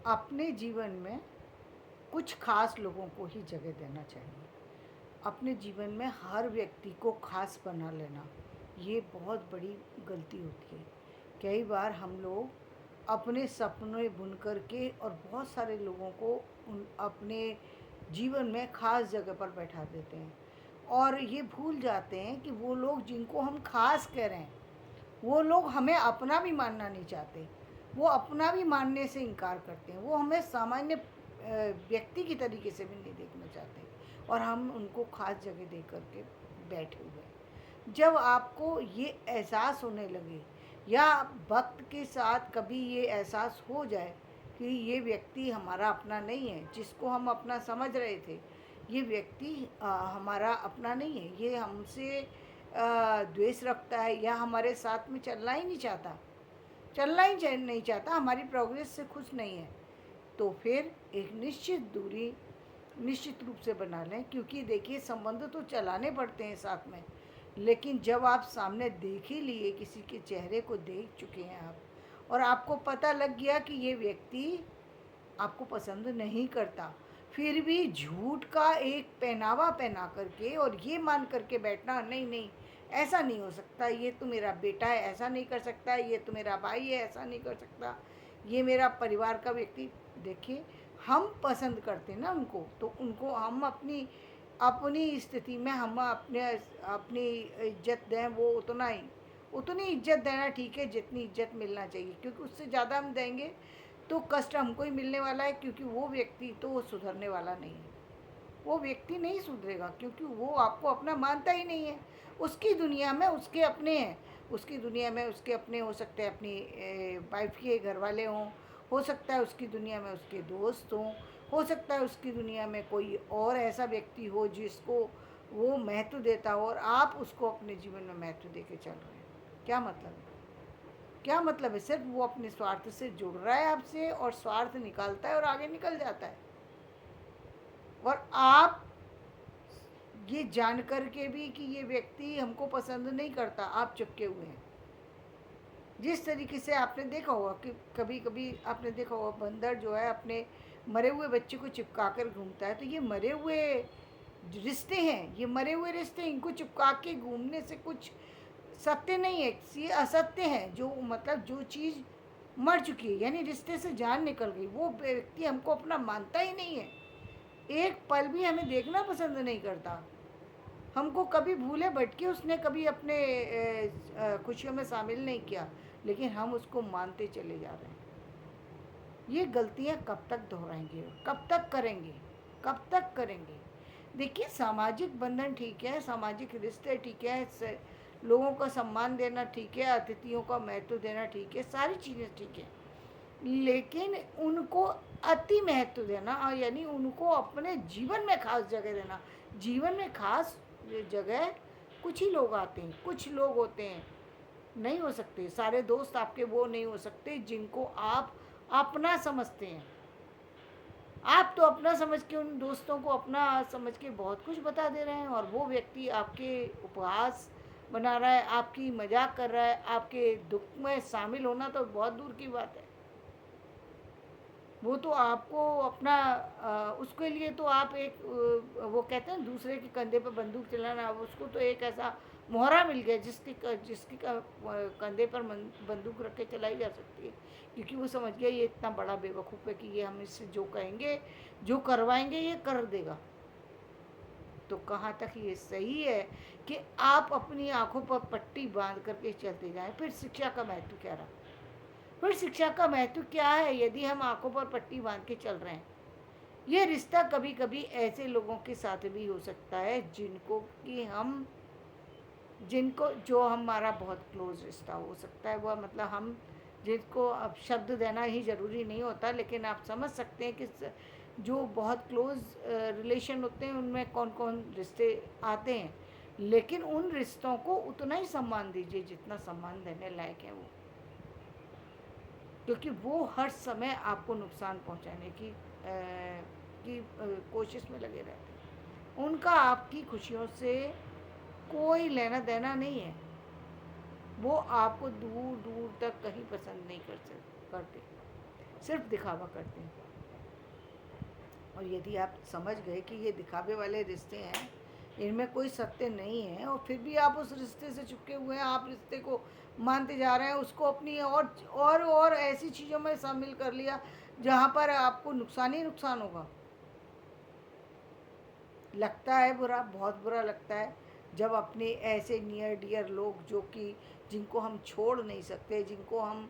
अपने जीवन में कुछ खास लोगों को ही जगह देना चाहिए। अपने जीवन में हर व्यक्ति को खास बना लेना, ये बहुत बड़ी गलती होती है। कई बार हम लोग अपने सपने बुन कर के और बहुत सारे लोगों को उन अपने जीवन में खास जगह पर बैठा देते हैं और ये भूल जाते हैं कि वो लोग जिनको हम खास कह रहे हैं वो लोग हमें अपना भी मानना नहीं चाहते। वो अपना भी मानने से इनकार करते हैं। वो हमें सामान्य व्यक्ति की तरीके से भी नहीं देखना चाहते और हम उनको खास जगह दे कर के बैठे हुए हैं। जब आपको ये एहसास होने लगे या वक्त के साथ कभी ये एहसास हो जाए कि ये व्यक्ति हमारा अपना नहीं है, जिसको हम अपना समझ रहे थे, ये व्यक्ति हमारा अपना नहीं है, ये हमसे द्वेष रखता है या हमारे साथ में चलना ही नहीं चाहता, नहीं चाहता, हमारी प्रोग्रेस से खुश नहीं है, तो फिर एक निश्चित दूरी निश्चित रूप से बना लें। क्योंकि देखिए, संबंध तो चलाने पड़ते हैं साथ में, लेकिन जब आप सामने देख ही लिए, किसी के चेहरे को देख चुके हैं आप और आपको पता लग गया कि ये व्यक्ति आपको पसंद नहीं करता, फिर भी झूठ का एक पहनावा पहना करके और ये मान करके बैठना, नहीं नहीं ऐसा नहीं हो सकता, ये तो मेरा बेटा है, ऐसा नहीं कर सकता, ये तो मेरा भाई है, ऐसा नहीं कर सकता, ये मेरा परिवार का व्यक्ति। देखिए, हम पसंद करते ना उनको, तो उनको हम अपनी अपनी स्थिति में हम अपनी इज्जत दें, वो उतनी इज्जत देना ठीक है जितनी इज्जत मिलना चाहिए। क्योंकि उससे ज़्यादा हम देंगे तो कष्ट हमको ही मिलने वाला है। क्योंकि वो व्यक्ति तो सुधरने वाला नहीं है, वो व्यक्ति नहीं सुधरेगा, क्योंकि वो आपको अपना मानता ही नहीं है। उसकी दुनिया में उसके अपने हैं, उसकी दुनिया में उसके अपने हो सकते हैं, अपनी वाइफ के घर वाले हों, हो सकता है उसकी दुनिया में उसके दोस्त हों, हो सकता है उसकी दुनिया में कोई और ऐसा व्यक्ति हो जिसको वो महत्व देता हो, और आप उसको अपने जीवन में महत्व दे के चल रहे हैं। क्या मतलब है? क्या मतलब है? सिर्फ वो अपने स्वार्थ से जुड़ रहा है आपसे और स्वार्थ निकालता है और आगे निकल जाता है। और आप ये जान कर के भी कि ये व्यक्ति हमको पसंद नहीं करता, आप चिपके हुए हैं। जिस तरीके से आपने देखा होगा कि कभी कभी आपने देखा होगा, बंदर जो है अपने मरे हुए बच्चे को चिपका कर घूमता है। तो ये मरे हुए रिश्ते हैं, ये मरे हुए रिश्ते, इनको चिपका के घूमने से कुछ सत्य नहीं है, ये असत्य है। जो मतलब जो चीज़ मर चुकी है, यानी रिश्ते से जान निकल गई, वो व्यक्ति हमको अपना मानता ही नहीं है, एक पल भी हमें देखना पसंद नहीं करता, हमको कभी भूले भटके उसने कभी अपने खुशियों में शामिल नहीं किया, लेकिन हम उसको मानते चले जा रहे हैं। ये गलतियां कब तक दोहराएंगे, कब तक करेंगे, कब तक करेंगे? देखिए, सामाजिक बंधन ठीक है, सामाजिक रिश्ते ठीक है, लोगों का सम्मान देना ठीक है, अतिथियों का महत्व देना ठीक है, सारी चीज़ें ठीक है, लेकिन उनको अति महत्व देना, और यानी उनको अपने जीवन में खास जगह देना। जीवन में खास जगह कुछ ही लोग आते हैं, कुछ लोग होते हैं, नहीं हो सकते सारे दोस्त आपके, वो नहीं हो सकते जिनको आप अपना समझते हैं। आप तो अपना समझ के उन दोस्तों को अपना समझ के बहुत कुछ बता दे रहे हैं, और वो व्यक्ति आपके उपहास बना रहा है, आपकी मजाक कर रहा है, आपके दुख में शामिल होना तो बहुत दूर की बात है। वो तो आपको अपना उसके लिए तो आप एक वो कहते हैं दूसरे के कंधे पर बंदूक चलाना, उसको तो एक ऐसा मोहरा मिल गया जिसके कंधे पर बंदूक रख के चलाई जा सकती है। क्योंकि वो समझ गया ये इतना बड़ा बेवकूफ़ है कि ये हम इससे जो कहेंगे, जो करवाएंगे, ये कर देगा। तो कहाँ तक ये सही है कि आप अपनी आंखों पर पट्टी बांध करके चलते जाएं? फिर शिक्षा का महत्व क्या रहा? फिर शिक्षा का महत्व क्या है यदि हम आंखों पर पट्टी बांध के चल रहे हैं? ये रिश्ता कभी कभी ऐसे लोगों के साथ भी हो सकता है जिनको जो हमारा बहुत क्लोज रिश्ता हो सकता है, वह मतलब हम जिनको अब शब्द देना ही ज़रूरी नहीं होता, लेकिन आप समझ सकते हैं कि जो बहुत क्लोज रिलेशन होते हैं उनमें कौन कौन रिश्ते आते हैं। लेकिन उन रिश्तों को उतना ही सम्मान दीजिए जितना सम्मान देने लायक है वो, क्योंकि वो हर समय आपको नुकसान पहुंचाने की कोशिश में लगे रहते हैं। उनका आपकी खुशियों से कोई लेना देना नहीं है, वो आपको दूर दूर तक कहीं पसंद नहीं करते। सिर्फ दिखावा करते हैं। और यदि आप समझ गए कि ये दिखावे वाले रिश्ते हैं, इनमें कोई सत्य नहीं है, और फिर भी आप उस रिश्ते से चिपके हुए हैं, आप रिश्ते को मानते जा रहे हैं, उसको अपनी और ऐसी चीज़ों में शामिल कर लिया जहाँ पर आपको नुकसान ही नुकसान होगा। लगता है बुरा, बहुत बुरा लगता है जब अपने ऐसे नियर डियर लोग, जो कि जिनको हम छोड़ नहीं सकते, जिनको हम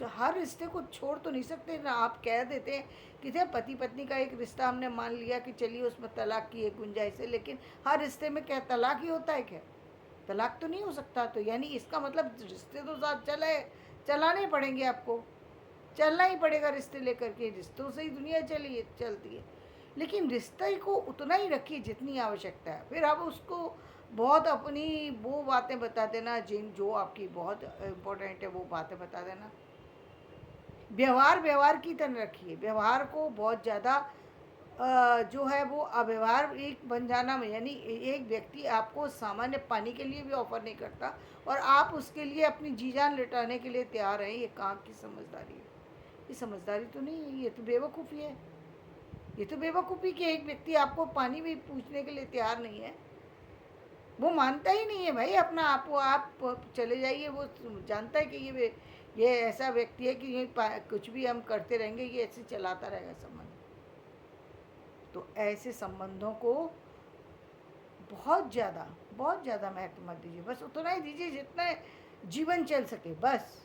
हर रिश्ते को छोड़ तो नहीं सकते ना। आप कह देते हैं कि थे पति पत्नी का एक रिश्ता हमने मान लिया कि चलिए उसमें तलाक की एक गुंजाइश है, लेकिन हर रिश्ते में क्या तलाक ही होता है क्या? तलाक तो नहीं हो सकता। तो यानी इसका मतलब रिश्ते तो साथ चलाने पड़ेंगे आपको, चलना ही पड़ेगा रिश्ते लेकर के। रिश्तों से ही दुनिया चलती है। लेकिन रिश्ते को उतना ही रखिए जितनी आवश्यकता है। फिर आप उसको बहुत अपनी वो बातें बता देना जो आपकी बहुत इम्पोर्टेंट है, वो बातें बता देना। व्यवहार की तरह रखिए। व्यवहार को बहुत ज़्यादा जो है वो अव्यवहार एक बन जाना में, यानी एक व्यक्ति आपको सामान्य पानी के लिए भी ऑफर नहीं करता और आप उसके लिए अपनी जी जान लुटाने के लिए तैयार हैं, ये कहाँ की समझदारी है? ये समझदारी तो नहीं है, ये तो बेवकूफ़ी है। ये तो बेवकूफ़ी कि एक व्यक्ति आपको पानी भी पूछने के लिए तैयार नहीं है। वो मानता ही नहीं है भाई अपना आप चले जाइए। वो जानता है कि ये ऐसा व्यक्ति है कि ये कुछ भी हम करते रहेंगे, ये ऐसे चलाता रहेगा संबंध। तो ऐसे संबंधों को बहुत ज़्यादा महत्व मत दीजिए। बस उतना ही दीजिए जितना जीवन चल सके। बस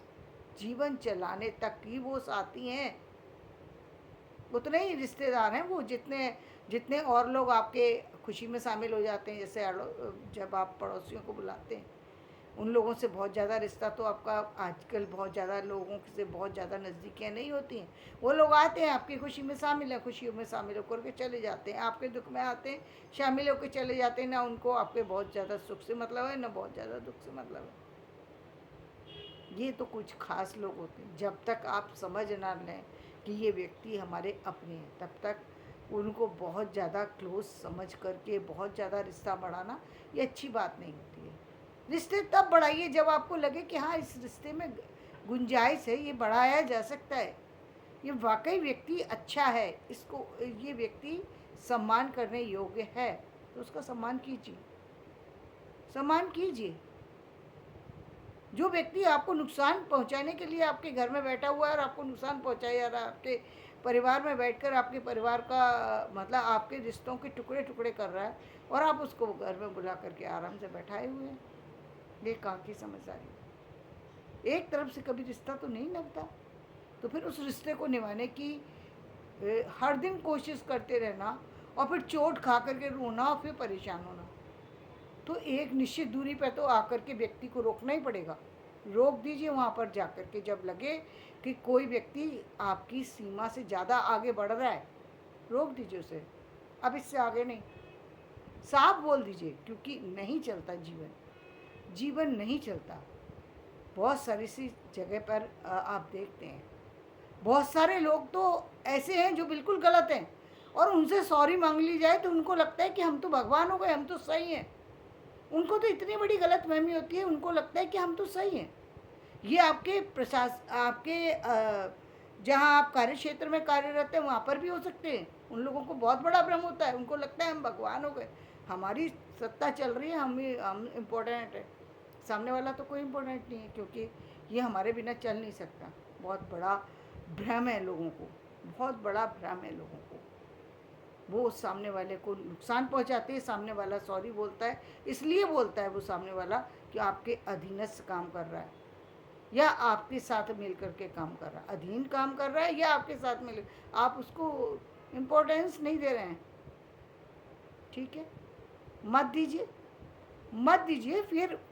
जीवन चलाने तक ही वो साथी हैं, उतने ही रिश्तेदार हैं वो, जितने जितने और लोग आपके खुशी में शामिल हो जाते हैं। जैसे जब आप पड़ोसियों को बुलाते हैं, उन लोगों से बहुत ज़्यादा रिश्ता तो आपका आजकल बहुत ज़्यादा लोगों से बहुत ज़्यादा नज़दीकियाँ नहीं होती हैं। वो लोग आते हैं, आपकी खुशी में शामिल हैं, खुशियों में शामिल होकर के चले जाते हैं, आपके दुख में आते हैं, शामिल होकर चले जाते हैं। ना उनको आपके बहुत ज़्यादा सुख से मतलब है, ना बहुत ज़्यादा दुख से मतलब है। ये तो कुछ खास लोग होते हैं। जब तक आप समझ ना लें कि ये व्यक्ति हमारे अपने हैं, तब तक उनको बहुत ज़्यादा क्लोज समझ करके बहुत ज़्यादा रिश्ता बढ़ाना ये अच्छी बात नहीं होती है। रिश्ते तब बढ़ाइए जब आपको लगे कि हाँ, इस रिश्ते में गुंजाइश है, ये बढ़ाया जा सकता है, ये वाकई व्यक्ति अच्छा है, इसको ये व्यक्ति सम्मान करने योग्य है, तो उसका सम्मान कीजिए। सम्मान कीजिए। जो व्यक्ति आपको नुकसान पहुंचाने के लिए आपके घर में बैठा हुआ है और आपको नुकसान पहुंचाया जा रहा है, आपके परिवार में बैठकर आपके परिवार का मतलब आपके रिश्तों के टुकड़े टुकड़े कर रहा है, और आप उसको घर में बुला करके आराम से बैठाए हुए हैं, ये कहाँ की समझदारी? एक तरफ से कभी रिश्ता तो नहीं लगता, तो फिर उस रिश्ते को निभाने की हर दिन कोशिश करते रहना और फिर चोट खा करके रोना और फिर परेशान होना, तो एक निश्चित दूरी पर तो आकर के व्यक्ति को रोकना ही पड़ेगा। रोक दीजिए वहाँ पर जाकर के। जब लगे कि कोई व्यक्ति आपकी सीमा से ज़्यादा आगे बढ़ रहा है, रोक दीजिए उसे, अब इससे आगे नहीं। साफ बोल दीजिए, क्योंकि नहीं चलता जीवन नहीं चलता। बहुत सारी सी जगह पर आप देखते हैं, बहुत सारे लोग तो ऐसे हैं जो बिल्कुल गलत हैं, और उनसे सॉरी मांग ली जाए तो उनको लगता है कि हम तो भगवान हो गए, हम तो सही हैं। उनको तो इतनी बड़ी गलतफहमी होती है, उनको लगता है कि हम तो सही हैं। ये आपके जहाँ आप कार्य क्षेत्र में कार्यरत हैं वहाँ पर भी हो सकते हैं। उन लोगों को बहुत बड़ा भ्रम होता है, उनको लगता है हम भगवान हो गए, हमारी सत्ता चल रही है, हम इम्पोर्टेंट है। सामने वाला तो कोई इम्पोर्टेंट नहीं है, क्योंकि ये हमारे बिना चल नहीं सकता। बहुत बड़ा भ्रम है लोगों को, बहुत बड़ा भ्रम है लोगों को। वो सामने वाले को नुकसान पहुंचाते हैं। सामने वाला सॉरी बोलता है, इसलिए बोलता है वो सामने वाला कि आपके अधीनस्थ काम कर रहा है या आपके साथ मिल करके काम कर रहा है। अधीन काम कर रहा है या आपके साथ मिल, आप उसको इम्पोर्टेंस नहीं दे रहे हैं। ठीक है, मत दीजिए, मत दीजिए।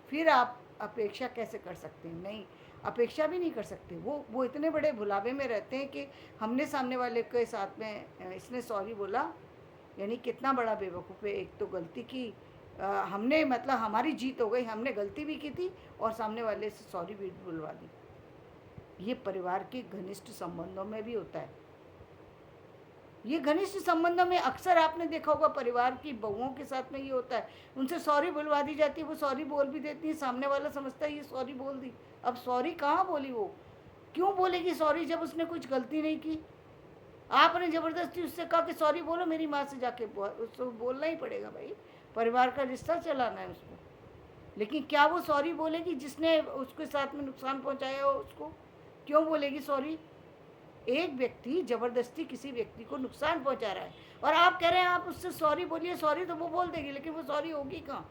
फिर आप अपेक्षा कैसे कर सकते हैं? नहीं, अपेक्षा भी नहीं कर सकते। वो इतने बड़े भुलावे में रहते हैं कि हमने सामने वाले के साथ में इसने सॉरी बोला, यानी कितना बड़ा बेवकूफ़ है। एक तो गलती की हमने, मतलब हमारी जीत हो गई, हमने गलती भी की थी और सामने वाले से सॉरी भी बुलवा दी। ये परिवार के घनिष्ठ संबंधों में भी होता है। ये घनिष्ठ संबंधों में अक्सर आपने देखा होगा, परिवार की बहुओं के साथ में ये होता है। उनसे सॉरी बुलवा दी जाती है, वो सॉरी बोल भी देती है, सामने वाला समझता है ये सॉरी बोल दी। अब सॉरी कहाँ बोली वो, क्यों बोलेगी सॉरी जब उसने कुछ गलती नहीं की? आपने ज़बरदस्ती उससे कहा कि सॉरी बोलो मेरी माँ से जाके, उसको बोलना ही पड़ेगा भाई, परिवार का रिश्ता चलाना है उसको। लेकिन क्या वो सॉरी बोलेगी जिसने उसके साथ में नुकसान पहुंचाया हो उसको? क्यों बोलेगी सॉरी? एक व्यक्ति ज़बरदस्ती किसी व्यक्ति को नुकसान पहुंचा रहा है और आप कह रहे हैं आप उससे सॉरी बोलिए, सॉरी तो वो बोल देगी लेकिन वो सॉरी होगी कहाँ?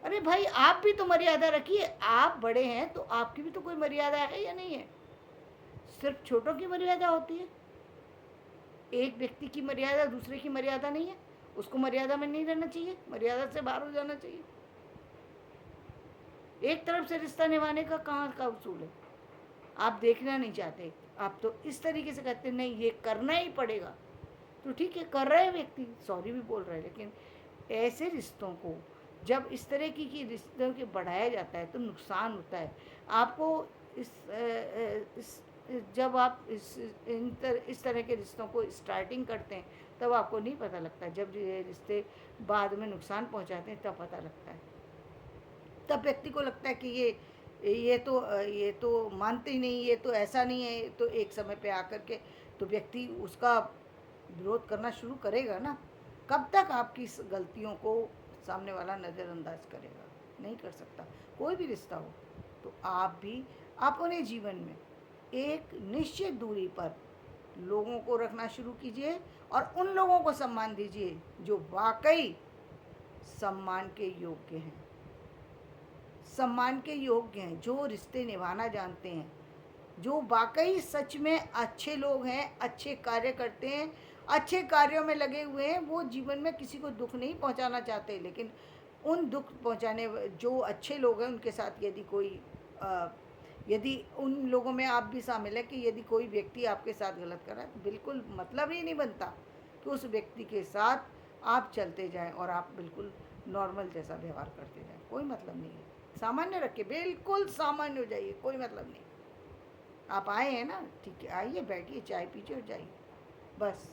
अरे भाई आप भी तो मर्यादा रखिए, आप बड़े हैं तो आपकी भी तो कोई मर्यादा है या नहीं है? सिर्फ छोटों की मर्यादा होती है, एक व्यक्ति की मर्यादा दूसरे की मर्यादा नहीं है। उसको मर्यादा में नहीं रहना चाहिए, मर्यादा से बाहर हो जाना चाहिए। एक तरफ से रिश्ता निभाने का कहाँ का उसूल है? आप देखना नहीं चाहते, आप तो इस तरीके से कहते नहीं ये करना ही पड़ेगा। तो ठीक है, कर रहे हैं व्यक्ति, सॉरी भी बोल रहे हैं, लेकिन ऐसे रिश्तों को जब इस तरह की रिश्तों के बढ़ाया जाता है तो नुकसान होता है आपको। इस जब आप इस तरह के रिश्तों को स्टार्टिंग करते हैं तब आपको नहीं पता लगता, जब ये रिश्ते बाद में नुकसान पहुंचाते हैं तब पता लगता है। तब व्यक्ति को लगता है कि ये तो मानते ही नहीं, ये तो ऐसा नहीं है, तो एक समय पे आकर के तो व्यक्ति उसका विरोध करना शुरू करेगा ना। कब तक आपकी इस गलतियों को सामने वाला नज़रअंदाज करेगा? नहीं कर सकता। कोई भी रिश्ता हो तो आप भी अपने जीवन में एक निश्चित दूरी पर लोगों को रखना शुरू कीजिए और उन लोगों को सम्मान दीजिए जो वाकई सम्मान के योग्य हैं, सम्मान के योग्य हैं, जो रिश्ते निभाना जानते हैं, जो वाकई सच में अच्छे लोग हैं, अच्छे कार्य करते हैं, अच्छे कार्यों में लगे हुए हैं। वो जीवन में किसी को दुख नहीं पहुंचाना चाहते, लेकिन उन दुख पहुंचाने जो अच्छे लोग हैं उनके साथ यदि उन लोगों में आप भी शामिल हैं कि यदि कोई व्यक्ति आपके साथ गलत कर रहा है तो बिल्कुल मतलब ही नहीं बनता कि उस व्यक्ति के साथ आप चलते जाएं और आप बिल्कुल नॉर्मल जैसा व्यवहार करते जाएं। कोई मतलब नहीं है, सामान्य रखिए, बिल्कुल सामान्य हो जाइए, कोई मतलब नहीं। आप आए हैं ना, ठीक है, आइए बैठिए, चाय पीजिए और जाइए, बस,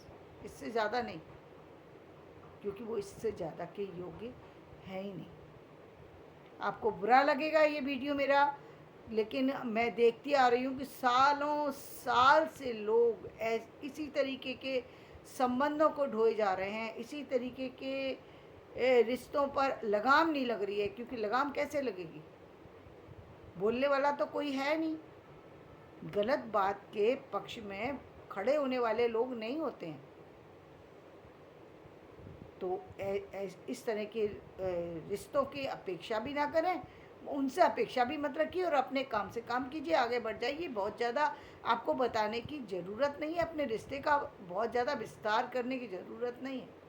इससे ज़्यादा नहीं, क्योंकि वो इससे ज़्यादा के योग्य है ही नहीं। आपको बुरा लगेगा ये वीडियो मेरा, लेकिन मैं देखती आ रही हूँ कि सालों साल से लोग इसी तरीके के संबंधों को ढोए जा रहे हैं, इसी तरीके के रिश्तों पर लगाम नहीं लग रही है। क्योंकि लगाम कैसे लगेगी? बोलने वाला तो कोई है नहीं, गलत बात के पक्ष में खड़े होने वाले लोग नहीं होते हैं। तो इस तरह के रिश्तों की अपेक्षा भी ना करें, उनसे अपेक्षा भी मत रखिए और अपने काम से काम कीजिए, आगे बढ़ जाइए। बहुत ज़्यादा आपको बताने की ज़रूरत नहीं है, अपने रिश्ते का बहुत ज़्यादा विस्तार करने की ज़रूरत नहीं है।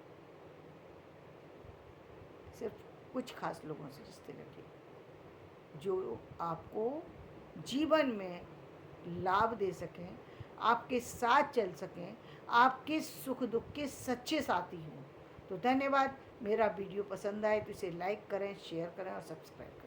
सिर्फ कुछ खास लोगों से रिश्ते रखिए जो आपको जीवन में लाभ दे सकें, आपके साथ चल सकें, आपके सुख दुख के सच्चे साथी हों। तो धन्यवाद। मेरा वीडियो पसंद आए तो इसे लाइक करें, शेयर करें और सब्सक्राइब करें।